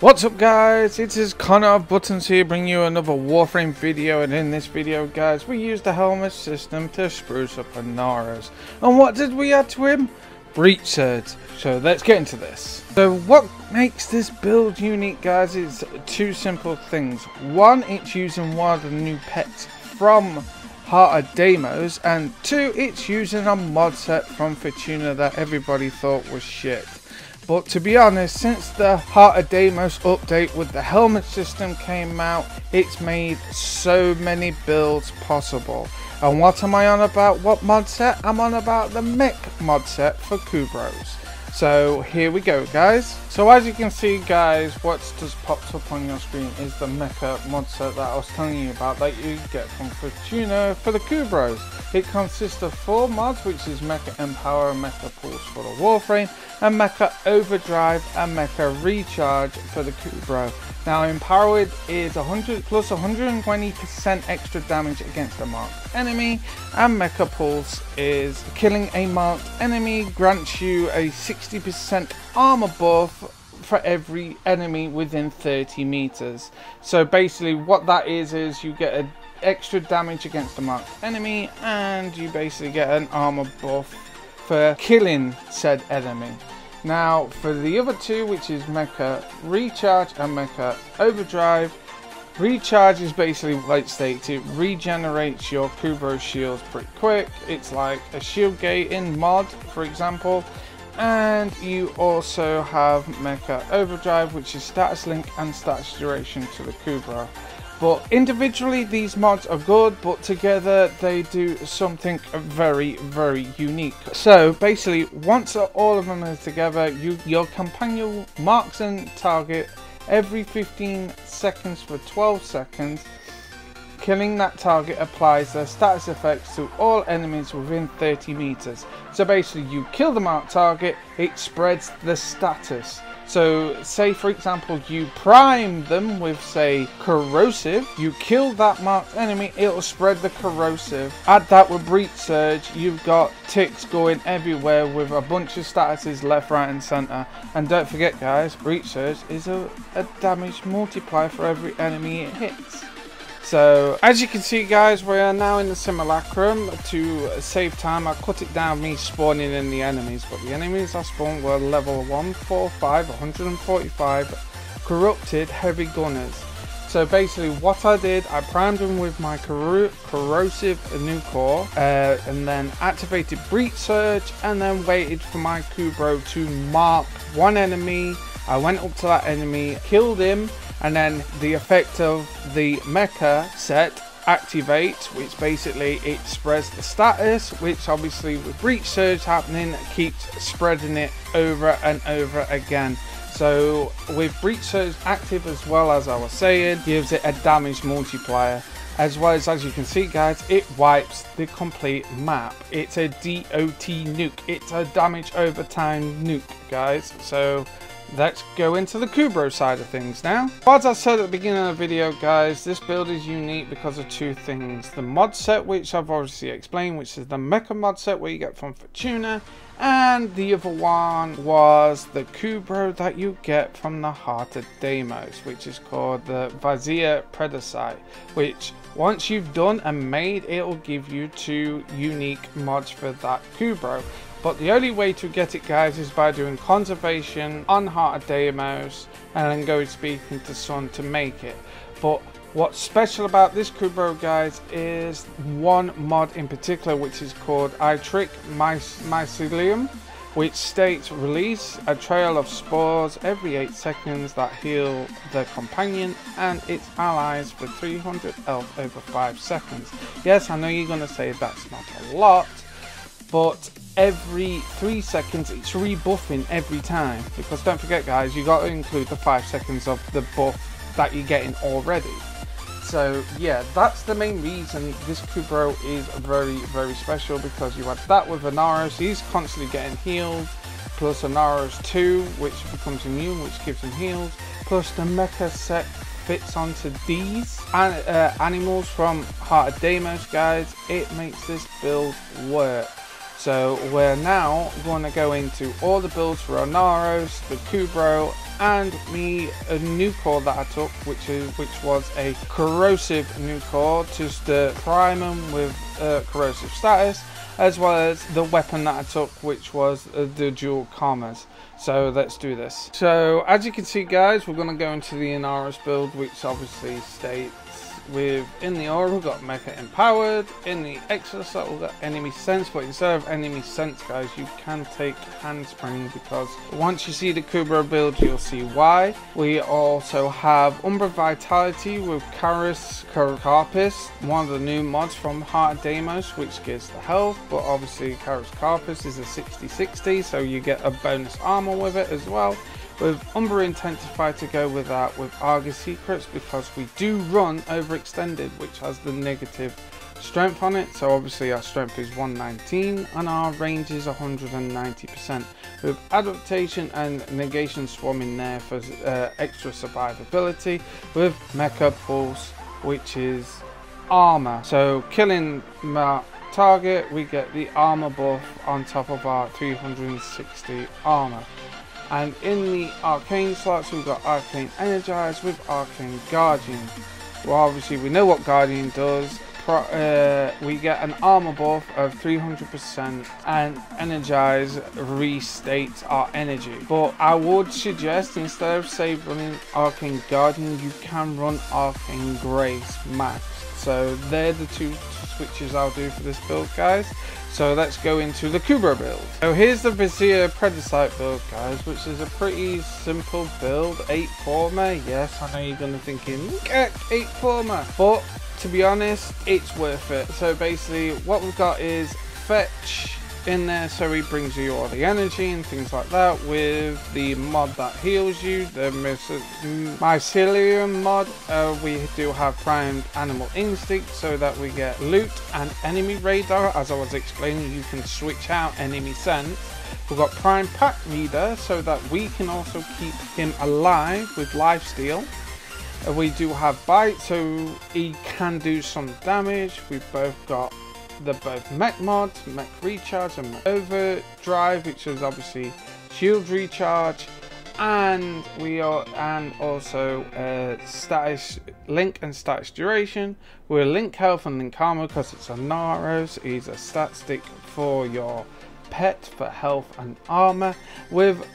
What's up guys, it is Connor of Buttons here bringing you another Warframe video, and in this video guys we used the HELMITH system to spruce up Inaras. And what did we add to him? Breach Surge. So let's get into this. So what makes this build unique guys is two simple things. One, it's using one of the new pets from Heart of Deimos, and two, it's using a mod set from Fortuna that everybody thought was shit. But to be honest, since the Heart of Deimos update with the HELMITH system came out, it's made so many builds possible. And what am I on about? What mod set? I'm on about the mech mod set for Kubros. So here we go guys. So as you can see guys, what's just popped up on your screen is the mecha mod set that I was telling you about that you get from Fortuna for the Kubros. It consists of 4 mods, which is Mecha Empower, Mecha Pulse for the Warframe, and Mecha Overdrive and Mecha Recharge for the Kubro. Now Empowered is 100 plus 120% extra damage against a marked enemy, and Mecha Pulse is killing a marked enemy grants you a 60% armor buff for every enemy within 30 meters. So basically what that is you get an extra damage against a marked enemy, and you basically get an armor buff for killing said enemy. Now for the other two, which is Mecha Recharge and Mecha Overdrive, Recharge is basically, like states, it regenerates your Kubro shields pretty quick. It's like a shield gating mod, for example. And you also have Mecha Overdrive, which is status link and status duration to the Kubro. But individually these mods are good, but together they do something very, very unique. So basically once all of them are together, your companion marks and target every 15 seconds for 12 seconds. Killing that target applies their status effects to all enemies within 30 meters. So basically you kill the marked target, it spreads the status. So say for example you prime them with say corrosive, you kill that marked enemy, it'll spread the corrosive. Add that with Breach Surge, you've got ticks going everywhere with a bunch of statuses left, right and center. And don't forget guys, Breach Surge is a damage multiplier for every enemy it hits. So as you can see guys, we are now in the simulacrum. To save time I cut it down me spawning in the enemies, but the enemies I spawned were level 145, 145 corrupted heavy gunners. So basically what I did, I primed them with my corrosive new core, and then activated Breach Surge, and then waited for my Kubro to mark one enemy. I went up to that enemy, killed him, and then the effect of the mecha set activates, which basically it spreads the status, which obviously with Breach Surge happening keeps spreading it over and over again. So with Breach Surge active, as well as I was saying, gives it a damage multiplier, as well as you can see guys, it wipes the complete map. It's a DOT nuke, it's a damage over time nuke guys. So let's go into the Kubro side of things now. As I said at the beginning of the video guys, this build is unique because of two things. The mod set, which I've obviously explained, which is the mecha mod set where you get from Fortuna, and the other one was the Kubro that you get from the Heart of Deimos, which is called the Vizier Predecite, which once you've done and made, it will give you 2 unique mods for that Kubro. But the only way to get it guys is by doing conservation on Heart of Deimos and then go speaking to Sun to make it. But what's special about this Kubro guys is one mod in particular, which is called I Trick Mycelium, which states release a trail of spores every 8 seconds that heal the companion and its allies for 300 health over 5 seconds. Yes, I know you're going to say that's not a lot, but every 3 seconds it's rebuffing every time, because don't forget guys, you got to include the 5 seconds of the buff that you're getting already. So yeah, that's the main reason this Kubro is very, very special, because you add that with Inaros, he's constantly getting healed, plus Inaros 2, which becomes immune, which gives him heals, plus the mecha set fits onto these animals from Heart of Deimos guys. It makes this build work. So we're now going to go into all the builds for Inaros, the Kubro, and a new core that I took, which was a corrosive new core, just to prime them with corrosive status, as well as the weapon that I took, which was the dual commas. So let's do this. So as you can see, guys, we're going to go into the Inaros build, which obviously states in the aura we've got mecha empowered, in the exoskeleton we've got enemy sense, but instead of enemy sense, guys, you can take handspring, because once you see the Kubro build you'll see why. We also have Umbra Vitality with Carus, one of the new mods from Heart of Deimos, which gives the health, but obviously Carus is a 60/60, so you get a bonus armor with it as well. With Umbra Intensify to go with that, with Argus Secrets, because we do run overextended, which has the negative strength on it. So obviously our strength is 119 and our range is 190%. With Adaptation and Negation Swarm in there for extra survivability. With Mecha Pulse, which is armor. So killing my target, we get the armor buff on top of our 360 armor. And in the arcane slots we've got Arcane Energize with Arcane Guardian. Well, obviously we know what Guardian does. We get an armor buff of 300%, and Energize restates our energy. But I would suggest, instead of say running Arcane Guardian, you can run Arcane Grace max. So they're the two switches I'll do for this build, guys. So let's go into the Kubro build. So here's the Vizier Predacite build, guys, which is a pretty simple build. 8 former, yes, I know you're gonna thinking, look at 8 former, but to be honest, it's worth it. So basically what we've got is fetch in there, so he brings you all the energy and things like that, with the mod that heals you, the mycelium mod. We do have primed animal instinct, so that we get loot and enemy radar. As I was explaining, you can switch out enemy sense. We've got prime pack leader, so that we can also keep him alive with lifesteal. We do have bite, so he can do some damage. We've both got both mech mods, mech recharge and mech overdrive, which is obviously shield recharge, and also status link and status duration. We're link health and link armor because it's a Inaros. He's a stat stick for your pet for health and armor, with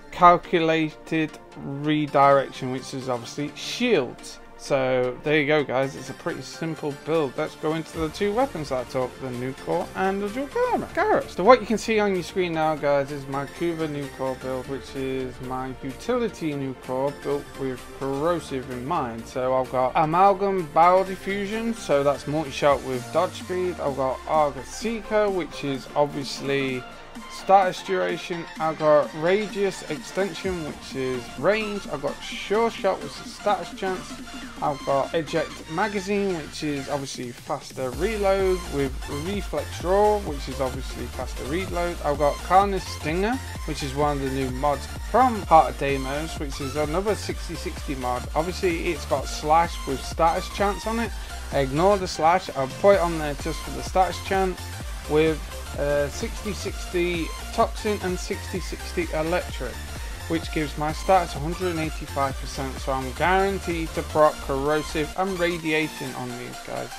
calculated redirection, which is obviously shields. So there you go, guys, it's a pretty simple build. Let's go into the two weapons that I took, the new core and the dual armor. So what you can see on your screen now, guys, is my Kubro new core build, which is my utility new core built with corrosive in mind. So I've got Amalgam Biodiffusion, so that's multi-shot with dodge speed. I've got Argus Seeker, which is obviously status duration. I've got radius extension, which is range. I've got sure shot, which is status chance. I've got eject magazine, which is obviously faster reload, with reflex draw, which is obviously faster reload. I've got Carnage Stinger, which is one of the new mods from Heart of Deimos, which is another 60/60 mod. Obviously it's got slash with status chance on it. Ignore the slash, I'll put it on there just for the status chance, with 60/60 toxin and 60/60 electric, which gives my stats 185%, so I'm guaranteed to proc corrosive and radiation on these guys.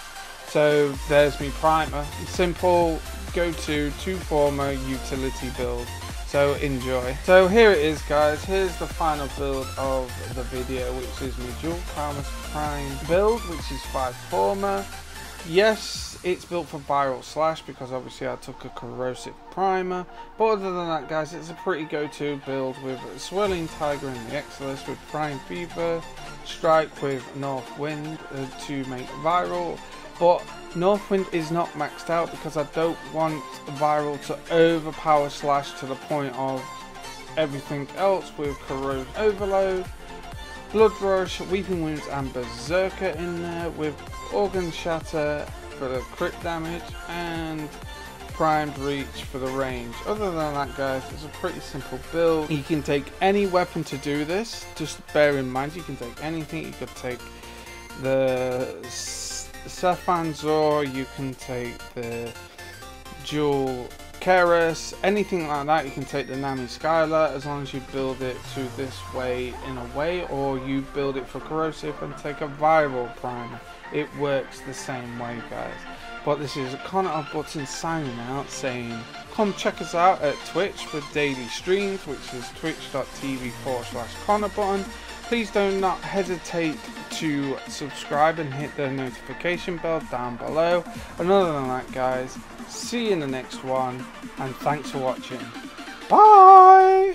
So there's me primer, simple go-to 2 former utility build, so enjoy. So here it is, guys, here's the final build of the video, which is my dual Karma's prime build, which is 5 former. Yes, it's built for viral slash because obviously I took a corrosive primer, but other than that, guys, it's a pretty go-to build with Swirling Tiger in the Exilus, with Prime Fever, Strike with North Wind to make viral. But North Wind is not maxed out because I don't want viral to overpower slash to the point of everything else, with Corrode Overload, Blood Rush, Weeping Wounds and Berserker in there, with Organ Shatter for the crit damage and Primed Reach for the range. Other than that, guys, it's a pretty simple build. You can take any weapon to do this. Just bear in mind, you can take anything. You could take the Saphan Zor, you can take the dual Keras, anything like that. You can take the Nami Skylar as long as you build it to this way in a way, or you build it for corrosive and take a viral primer. It works the same way, guys. But this is Connor of Button signing out, saying come check us out at Twitch for daily streams, which is twitch.tv/ConnorButton. Please do not hesitate to subscribe and hit the notification bell down below. And other than that, guys, see you in the next one, and thanks for watching. Bye!